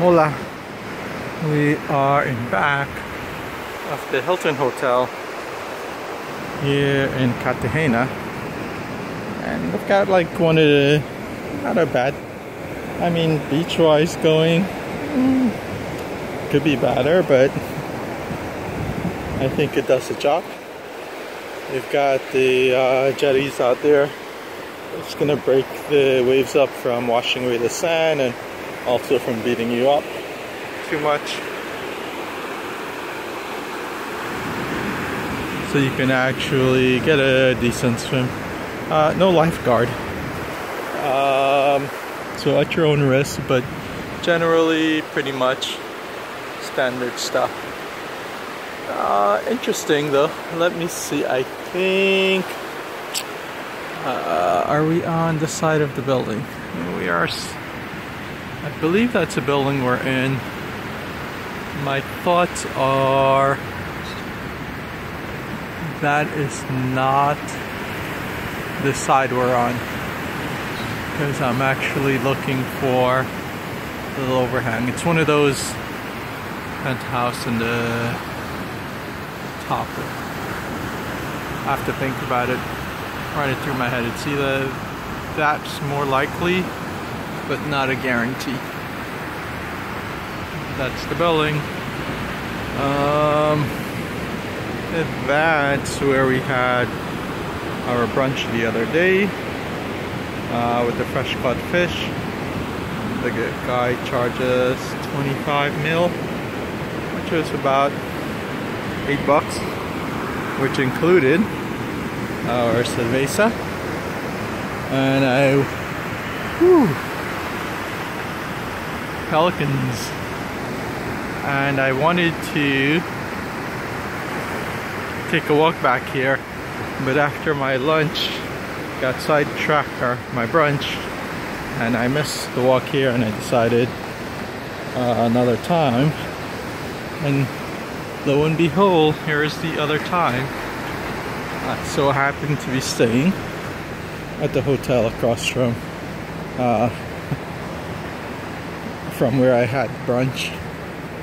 Hola. We are in back of the Hilton Hotel here in Cartagena, and we've got like one of the, not a bad, I mean beach-wise going, could be better, but I think it does the job. They've got the jetties out there. It's gonna break the waves up from washing away the sand and also from beating you up too much. So you can actually get a decent swim. No lifeguard. So at your own risk, but generally pretty much standard stuff. Interesting though. Let me see. I think are we on the side of the building? We are. I believe that's a building we're in. My thoughts are that is not the side we're on, because I'm actually looking for a little overhang. It's one of those penthouse in the top. I have to think about it, run it through my head. It's either that's more likely, but not a guarantee. That's the building. That's where we had our brunch the other day with the fresh caught fish. The guy charges 25 mil, which was about $8, which included our cerveza. And pelicans, and I wanted to take a walk back here, but after my lunch got sidetracked, or my brunch, and I missed the walk here, and I decided another time, and lo and behold, here's the other time. I so happened to be staying at the hotel across from where I had brunch,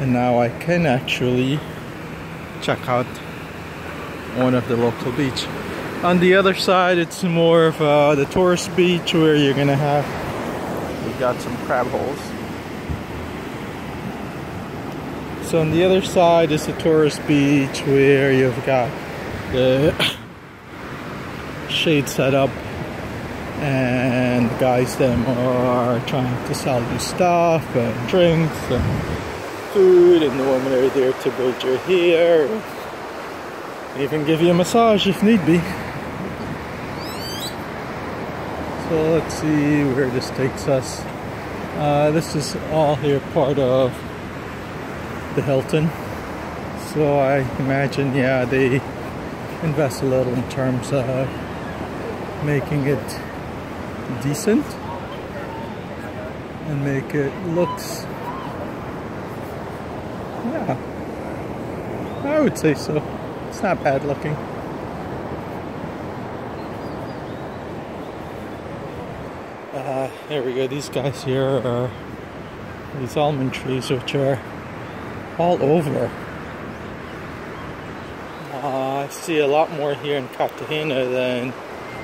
and now I can actually check out one of the local beach. On the other side, it's more of the tourist beach, where you're gonna have, we got some crab holes. So on the other side is the tourist beach, where you've got the shade set up, and the guys them are trying to sell you stuff and drinks and food, and the women are there to braid your hair, and even give you a massage if need be. So let's see where this takes us. This is all here part of the Hilton, so I imagine, yeah, they invest a little in terms of making it decent and make it looks, yeah, I would say so. It's not bad looking. There we go. These guys here are these almond trees, which are all over. I see a lot more here in Cartagena than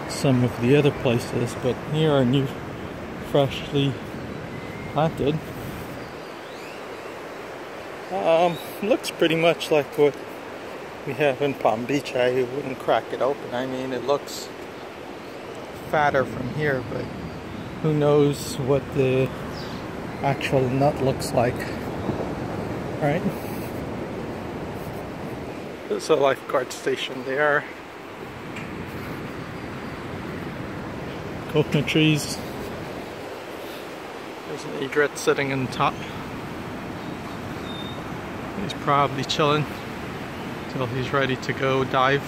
some of the other places, but here are new, freshly planted. Looks pretty much like what we have in Palm Beach. I wouldn't crack it open. I mean, it looks fatter from here, but who knows what the actual nut looks like, right? There's a lifeguard station there. Coconut trees. There's an egret sitting on top. He's probably chilling till he's ready to go dive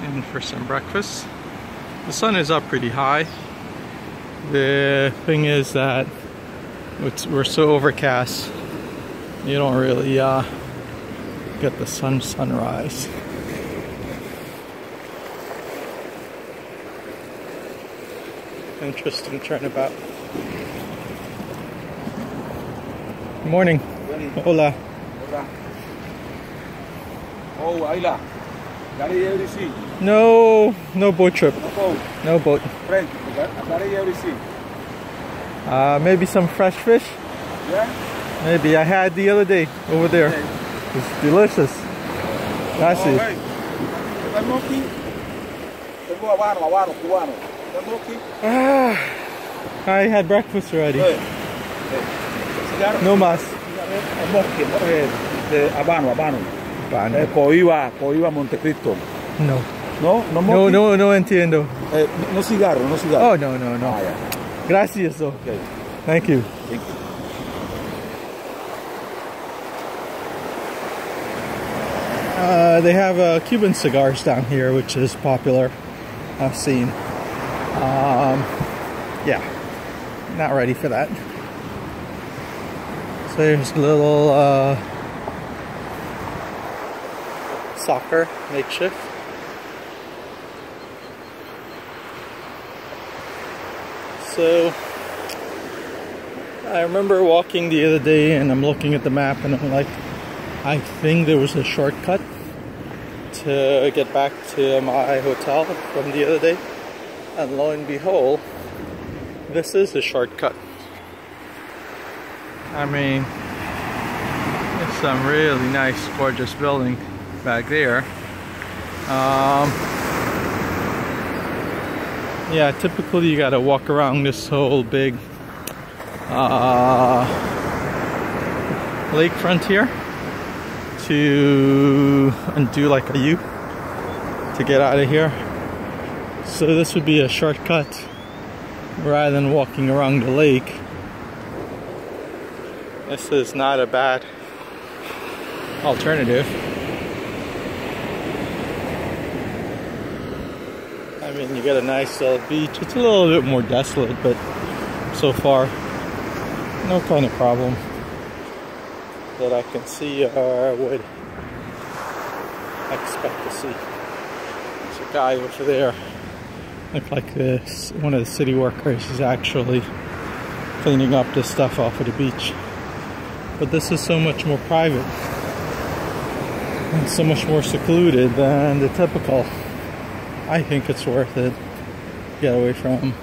in for some breakfast. The sun is up pretty high. The thing is that we're so overcast, you don't really get the sunrise. Interesting turnabout. Morning. Hola. Hola. Oh, Ayla. Got everything. No boat trip. No boat. No boat. Friend, got everything. Maybe some fresh fish? Yeah? Maybe. I had the other day over there. Okay. It's delicious. That's Oh, it. hey. ¿Estás aquí? Tengo habano, cubano. ¿Estás aquí? I had breakfast already. Hey. Cigarro. No más. Moqui, de habano. Coiba Montecristo. No. No, no moqui. No entiendo. No cigarro. Oh, no. Ah, yeah. Gracias, though. Okay. Thank you. Thank you. They have Cuban cigars down here, which is popular. I've seen. Yeah, not ready for that. So there's a little soccer makeshift. So I remember walking the other day and I'm looking at the map and I'm like, I think there was a shortcut to get back to my hotel from the other day, and lo and behold, this is a shortcut. I mean, there's some really nice, gorgeous building back there. Yeah, typically you gotta walk around this whole big lakefront here to undo like a U to get out of here. So this would be a shortcut rather than walking around the lake. This is not a bad alternative. I mean, you get a nice little beach. It's a little bit more desolate, but so far, no kind of problem that I can see or would expect to see. There's a guy over there, look like this, one of the city workers is actually cleaning up this stuff off of the beach. But this is so much more private and so much more secluded than the typical. I think it's worth it. Get away from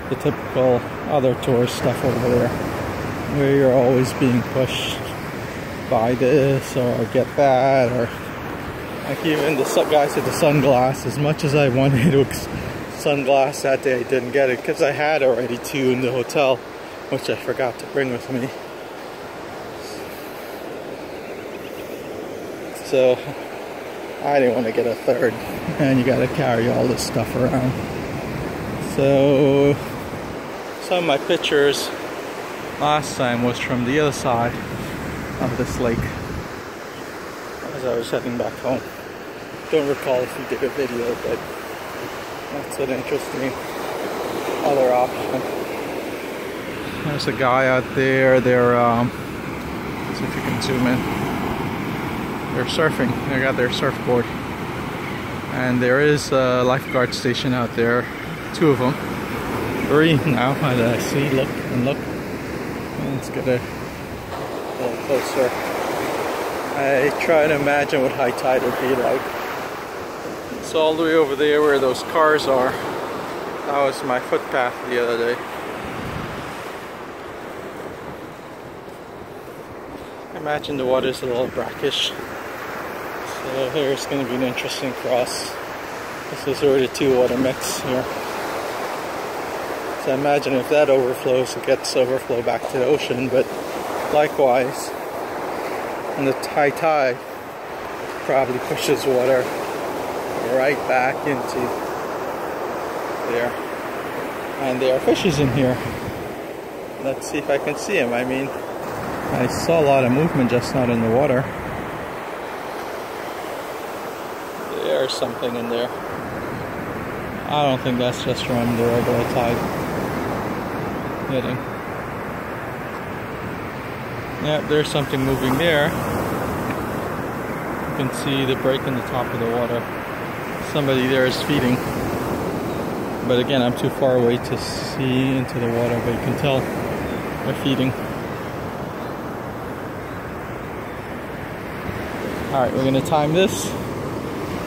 the typical other tourist stuff over there, where you're always being pushed buy this or get that, or like even the guys with the sunglasses. As much as I wanted to sunglass that day, I didn't get it because I had already 2 in the hotel, which I forgot to bring with me. So I didn't want to get a 3rd, and you got to carry all this stuff around. So some of my pictures last time was from the other side of this lake as I was heading back home. Don't recall if we did a video, but that's an interesting other option. There's a guy out there. They're let's see if you can zoom in. They're surfing. They got their surfboard, and there is a lifeguard station out there. 2 of them. 3 now, as I see. Look and look. Let's get a little closer. I try to imagine what high tide would be like. It's all the way over there where those cars are. That was my footpath the other day. I imagine the water's a little brackish. So here's going to be interesting for us. This is where the 2 water mix here. So imagine if that overflows, it gets overflow back to the ocean, but likewise, and the high tide probably pushes water right back into there. And there are fishes in here. Let's see if I can see them. I mean, I saw a lot of movement, just not in the water. There's something in there. I don't think that's just from the regular tide hitting. Yeah, there's something moving there. You can see the break in the top of the water. Somebody there is feeding. But again, I'm too far away to see into the water, but you can tell they're feeding. Alright, we're gonna time this.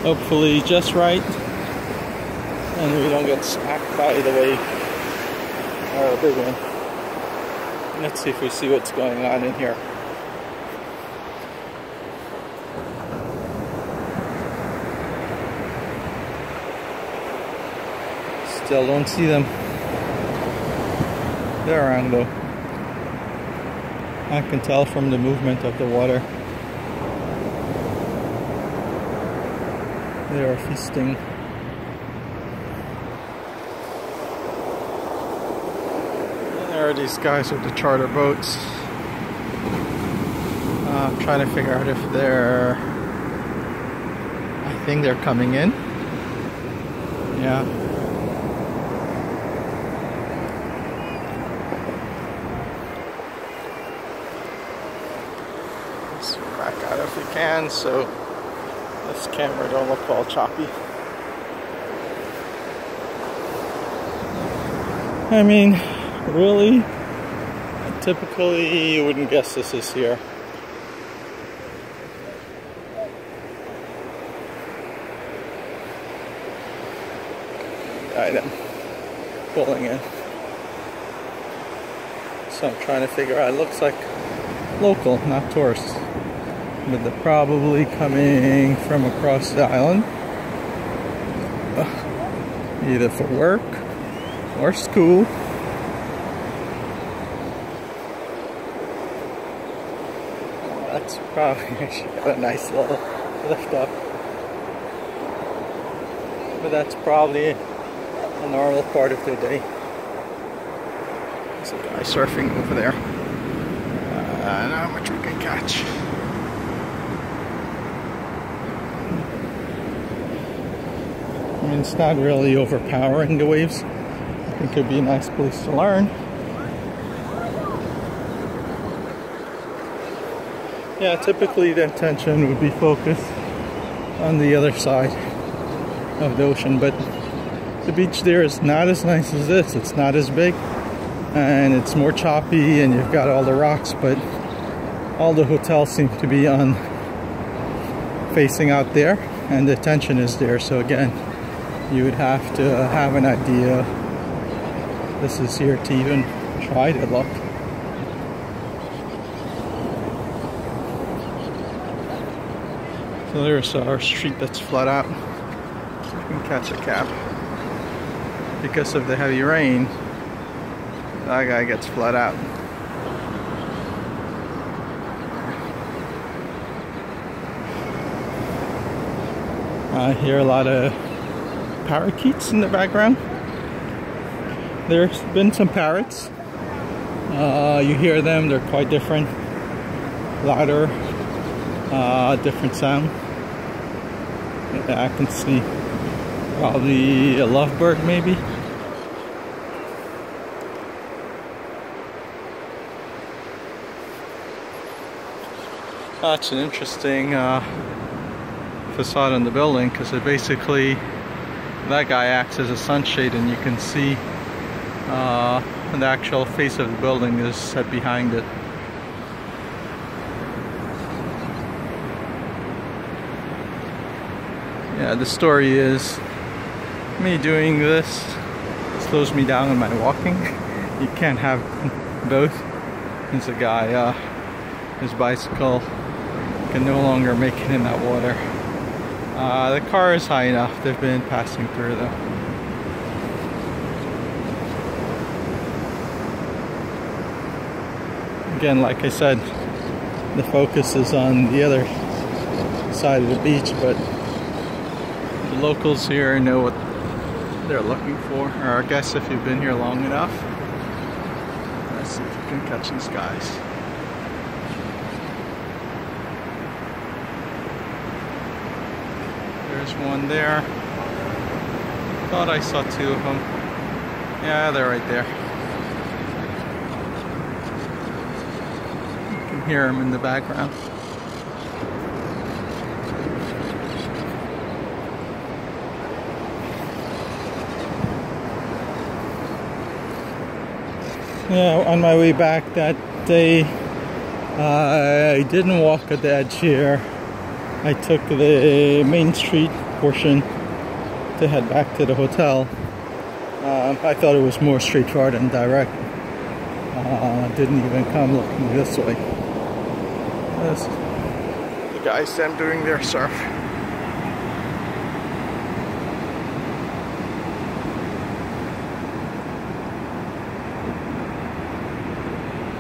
Hopefully just right. And we don't get smacked by the wave. Or a big one. Let's see if we see what's going on in here. Still don't see them. They're around though. I can tell from the movement of the water. They are feasting. And there are these guys with the charter boats. I'm trying to figure out if they're... I think they're coming in. Yeah. Let's back out if we can, so this camera don't look all choppy. I mean, really, typically you wouldn't guess this is here. Item pulling in. So I'm trying to figure out, it looks like local, not tourists. But they're probably coming from across the island, either for work or school. That's probably, she got a nice little lift up. But that's probably a normal part of their day. There's a guy surfing over there. I don't know how much we can catch. I mean, it's not really overpowering the waves. I think it could be a nice place to learn. Yeah, typically the attention would be focused on the other side of the ocean, but the beach there is not as nice as this. It's not as big, and it's more choppy, and you've got all the rocks, but all the hotels seem to be on facing out there, and the attention is there. So again, you would have to have an idea this is here to even try to look. So there's our street that's flat out. So you can catch a cab. Because of the heavy rain, that guy gets flat out. I hear a lot of parakeets in the background. There's been some parrots. You hear them, they're quite different. Louder, different sound. Yeah, I can see probably a lovebird maybe. That's an interesting facade on the building, because it basically, that guy acts as a sunshade, and you can see the actual face of the building is set behind it. Yeah, the story is me doing this slows me down in my walking. You can't have both. There's a guy, his bicycle can no longer make it in that water. The car is high enough. They've been passing through though. Again, like I said, the focus is on the other side of the beach, but the locals here know what they're looking for, or I guess if you've been here long enough. Let's see if we can catch these guys. There's one there. Thought I saw two of them. Yeah, they're right there. You can hear them in the background. Yeah, on my way back that day, I didn't walk at the edge here. I took the main street portion to head back to the hotel. I thought it was more straightforward and direct. Didn't even come looking this way. That's the guys them doing their surf.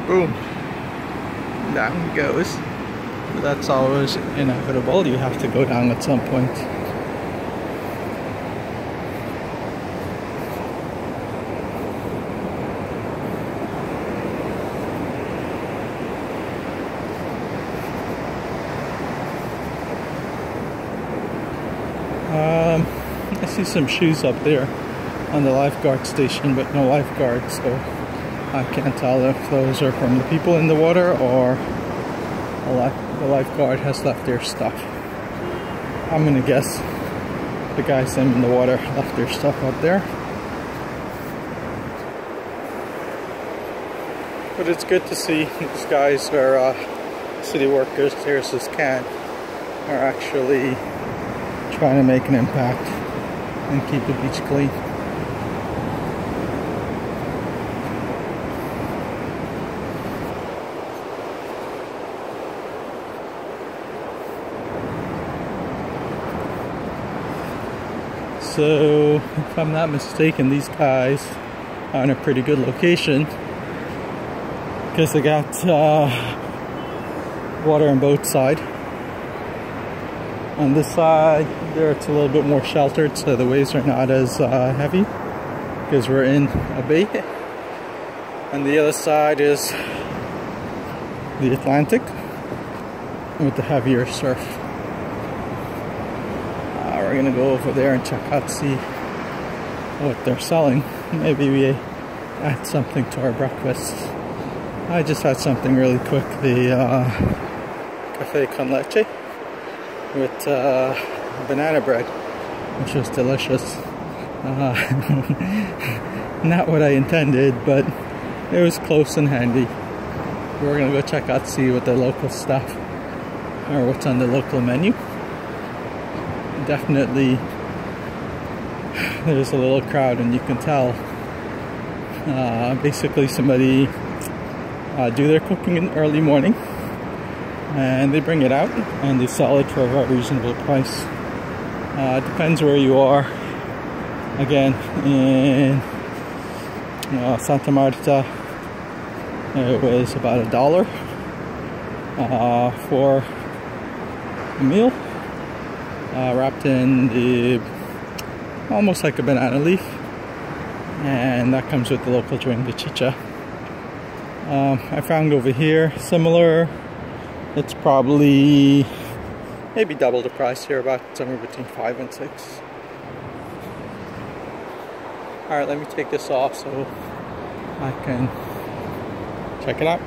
Boom. Down it goes. But that's always inevitable. You have to go down at some point. I see some shoes up there on the lifeguard station, but no lifeguard, so I can't tell if those are from the people in the water or the lifeguard has left their stuff. I'm gonna guess the guys in the water left their stuff up there. But it's good to see these guys are city workers. There's this can are actually trying to make an impact and keep the beach clean. So, if I'm not mistaken, these guys are in a pretty good location because they got water on both sides. On this side, there it's a little bit more sheltered, so the waves are not as heavy because we're in a bay. And the other side is the Atlantic with the heavier surf. We're gonna go over there and check out, see what they're selling. Maybe we add something to our breakfast. I just had something really quick, the cafe con leche with banana bread, which was delicious. Not what I intended, but it was close and handy. We're gonna go check out, see what the local stuff or what's on the local menu. Definitely there's a little crowd, and you can tell basically somebody do their cooking in early morning and they bring it out and they sell it for a very reasonable price. Depends where you are. Again, in Santa Marta it was about $1 for a meal, wrapped in the almost like a banana leaf, and that comes with the local drink, the chicha. I found over here similar. It's probably maybe double the price here, about somewhere between 5 and 6. Alright, let me take this off so I can check it out.